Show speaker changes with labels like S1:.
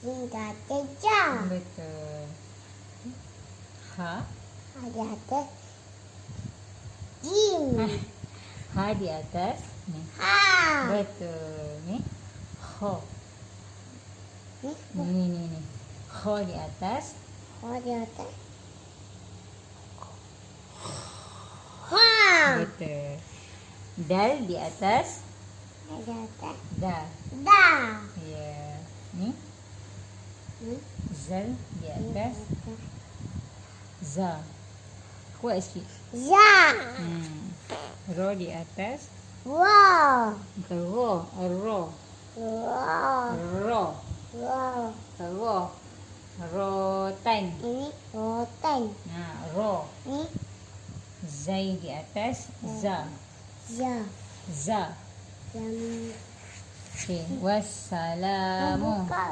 S1: Tinggal jejak.
S2: Betul. Ha.
S1: Ha di atas. Jim.
S2: Ha di atas. Ni.
S1: Ha.
S2: Betul. Ni. Ho.
S1: Ni.
S2: Ni. Ho di atas.
S1: Ha di atas. Ha.
S2: Betul. Dal di atas.
S1: Ha di atas.
S2: Dal.
S1: Da.
S2: Ya. Ni.
S1: Ni.
S2: Zal di atas. Za. Kuat sikit.
S1: Ya.
S2: Ro di atas.
S1: Wow.
S2: Ro. Ro.
S1: Wow.
S2: Ro.
S1: Wow.
S2: Ro. Rotan.
S1: Ini rotan.
S2: Ro.
S1: Ni
S2: Zai di atas. Za.
S1: ya.
S2: Za.
S1: Yang
S2: Okay. Wassalamu.
S1: buka